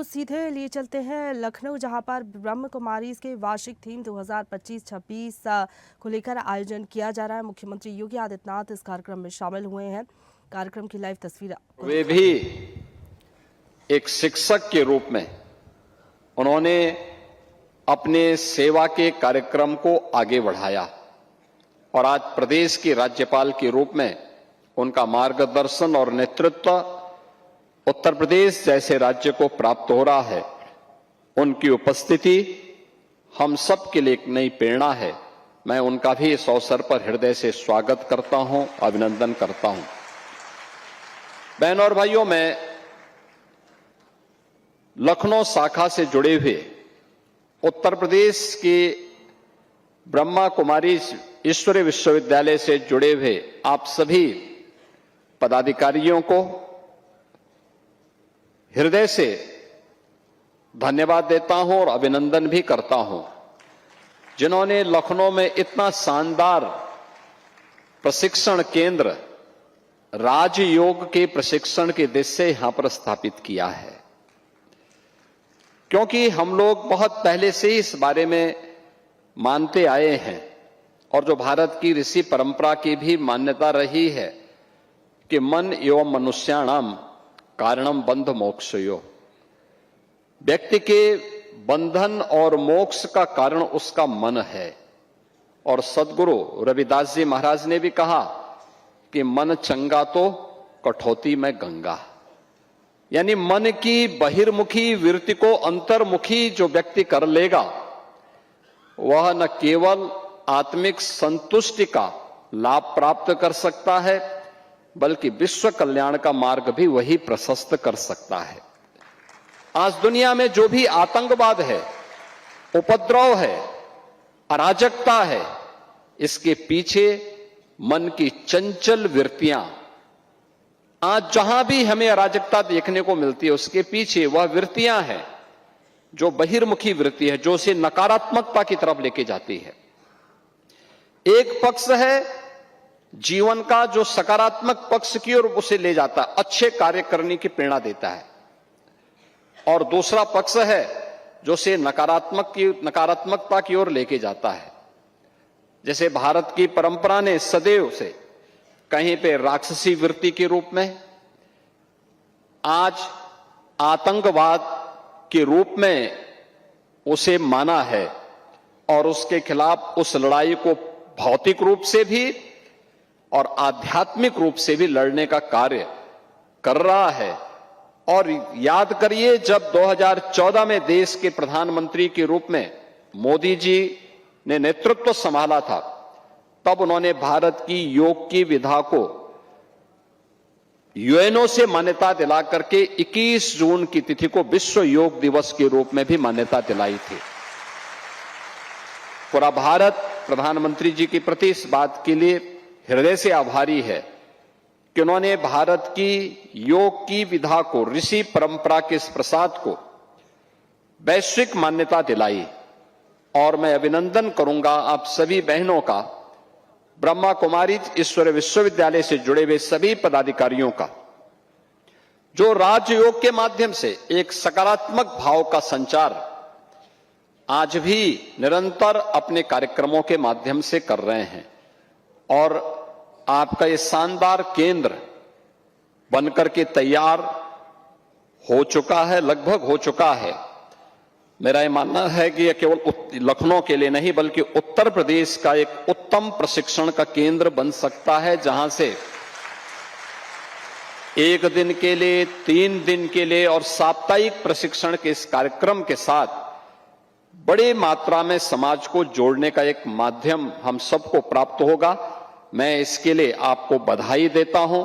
सीधे लिए चलते हैं लखनऊ, जहां पर ब्रह्म कुमारी के वार्षिक थीम 2025-26 को लेकर आयोजन किया जा रहा है। मुख्यमंत्री योगी आदित्यनाथ इस कार्यक्रम में शामिल हुए हैं। कार्यक्रम की लाइव तस्वीर वे भी एक शिक्षक के रूप में उन्होंने अपने सेवा के कार्यक्रम को आगे बढ़ाया और आज प्रदेश के राज्यपाल के रूप में उनका मार्गदर्शन और नेतृत्व उत्तर प्रदेश जैसे राज्य को प्राप्त हो रहा है। उनकी उपस्थिति हम सब के लिए एक नई प्रेरणा है। मैं उनका भी इस अवसर पर हृदय से स्वागत करता हूं, अभिनंदन करता हूं। बहनों और भाइयों, मैं लखनऊ शाखा से जुड़े हुए उत्तर प्रदेश के ब्रह्मा कुमारी ईश्वरीय विश्वविद्यालय से जुड़े हुए आप सभी पदाधिकारियों को हृदय से धन्यवाद देता हूं और अभिनंदन भी करता हूं, जिन्होंने लखनऊ में इतना शानदार प्रशिक्षण केंद्र राजयोग के प्रशिक्षण के दृश्य यहां पर स्थापित किया है। क्योंकि हम लोग बहुत पहले से ही इस बारे में मानते आए हैं और जो भारत की ऋषि परंपरा की भी मान्यता रही है कि मन एवं मनुष्याणाम कारणम बंध मोक्षयो, व्यक्ति के बंधन और मोक्ष का कारण उसका मन है। और सदगुरु रविदास जी महाराज ने भी कहा कि मन चंगा तो कठौती में गंगा, यानी मन की बहिर्मुखी वृत्ति को अंतर्मुखी जो व्यक्ति कर लेगा वह न केवल आत्मिक संतुष्टि का लाभ प्राप्त कर सकता है बल्कि विश्व कल्याण का मार्ग भी वही प्रशस्त कर सकता है। आज दुनिया में जो भी आतंकवाद है, उपद्रव है, अराजकता है, इसके पीछे मन की चंचल वृत्तियां, आज जहां भी हमें अराजकता देखने को मिलती है उसके पीछे वह वृत्तियां हैं जो बहिर्मुखी वृत्ति है, जो उसे नकारात्मकता की तरफ लेके जाती है। एक पक्ष है जीवन का जो सकारात्मक पक्ष की ओर उसे ले जाता है, अच्छे कार्य करने की प्रेरणा देता है, और दूसरा पक्ष है जो उसे नकारात्मकता की ओर लेके जाता है। जैसे भारत की परंपरा ने सदैव से कहीं पे राक्षसी वृत्ति के रूप में, आज आतंकवाद के रूप में उसे माना है और उसके खिलाफ उस लड़ाई को भौतिक रूप से भी और आध्यात्मिक रूप से भी लड़ने का कार्य कर रहा है। और याद करिए, जब 2014 में देश के प्रधानमंत्री के रूप में मोदी जी ने नेतृत्व संभाला था, तब उन्होंने भारत की योग की विधा को यूएनओ से मान्यता दिला करके 21 जून की तिथि को विश्व योग दिवस के रूप में भी मान्यता दिलाई थी। पूरा भारत प्रधानमंत्री जी के प्रति इस बात के लिए हृदय से आभारी है कि उन्होंने भारत की योग की विधा को, ऋषि परंपरा के इस प्रसाद को वैश्विक मान्यता दिलाई। और मैं अभिनंदन करूंगा आप सभी बहनों का, ब्रह्मा कुमारी ईश्वरीय विश्वविद्यालय से जुड़े हुए सभी पदाधिकारियों का, जो राजयोग के माध्यम से एक सकारात्मक भाव का संचार आज भी निरंतर अपने कार्यक्रमों के माध्यम से कर रहे हैं। और आपका ये शानदार केंद्र बनकर के तैयार हो चुका है, लगभग हो चुका है। मेरा ये मानना है कि यह केवल लखनऊ के लिए नहीं बल्कि उत्तर प्रदेश का एक उत्तम प्रशिक्षण का केंद्र बन सकता है, जहां से 1 दिन के लिए, 3 दिन के लिए और साप्ताहिक प्रशिक्षण के इस कार्यक्रम के साथ बड़ी मात्रा में समाज को जोड़ने का एक माध्यम हम सबको प्राप्त होगा। मैं इसके लिए आपको बधाई देता हूं।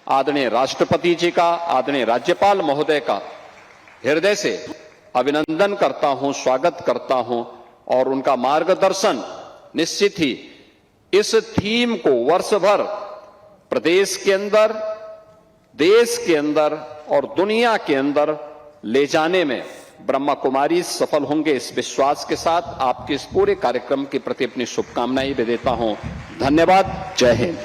आदरणीय राष्ट्रपति जी का, आदरणीय राज्यपाल महोदय का हृदय से अभिनंदन करता हूं, स्वागत करता हूं और उनका मार्गदर्शन निश्चित ही इस थीम को वर्ष भर प्रदेश के अंदर, देश के अंदर और दुनिया के अंदर ले जाने में ब्रह्मा कुमारी सफल होंगे। इस विश्वास के साथ आपके इस पूरे कार्यक्रम के प्रति अपनी शुभकामनाएं भी देता हूं। धन्यवाद। जय हिंद।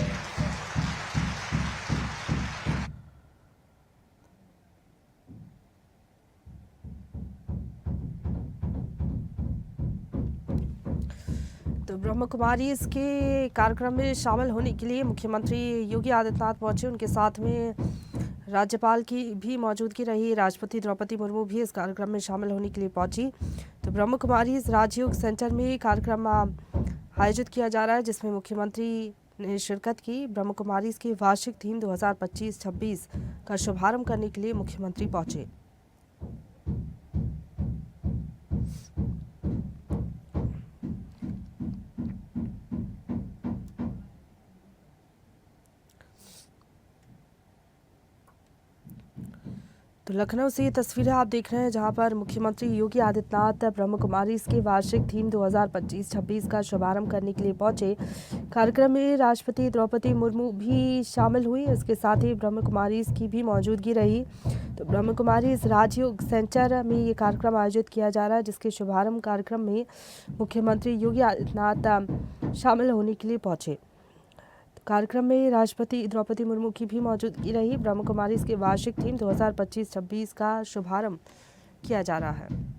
तो ब्रह्म कुमारी इसके कार्यक्रम में शामिल होने के लिए मुख्यमंत्री योगी आदित्यनाथ पहुंचे। उनके साथ में राज्यपाल की भी मौजूदगी रही। राष्ट्रपति द्रौपदी मुर्मू भी इस कार्यक्रम में शामिल होने के लिए पहुंची। तो ब्रह्म कुमारी इस राजयोग सेंटर में कार्यक्रम आयोजित किया जा रहा है, जिसमें मुख्यमंत्री ने शिरकत की। ब्रह्म कुमारी की वार्षिक थीम 2025-26 का शुभारंभ करने के लिए मुख्यमंत्री पहुंचे। तो लखनऊ से ये तस्वीरें आप देख रहे हैं, जहां पर मुख्यमंत्री योगी आदित्यनाथ ब्रह्म कुमारी के वार्षिक थीम 2025-26 का शुभारंभ करने के लिए पहुंचे। कार्यक्रम में राष्ट्रपति द्रौपदी मुर्मू भी शामिल हुई। इसके साथ ही ब्रह्म कुमारी की भी मौजूदगी रही। तो ब्रह्म कुमारी राजयोग सेंटर में ये कार्यक्रम आयोजित किया जा रहा है, जिसके शुभारंभ कार्यक्रम में मुख्यमंत्री योगी आदित्यनाथ शामिल होने के लिए पहुंचे। कार्यक्रम में राष्ट्रपति द्रौपदी मुर्मू की भी मौजूदगी रही। ब्रह्म कुमारी के वार्षिक थीम 2025-26 का शुभारंभ किया जा रहा है।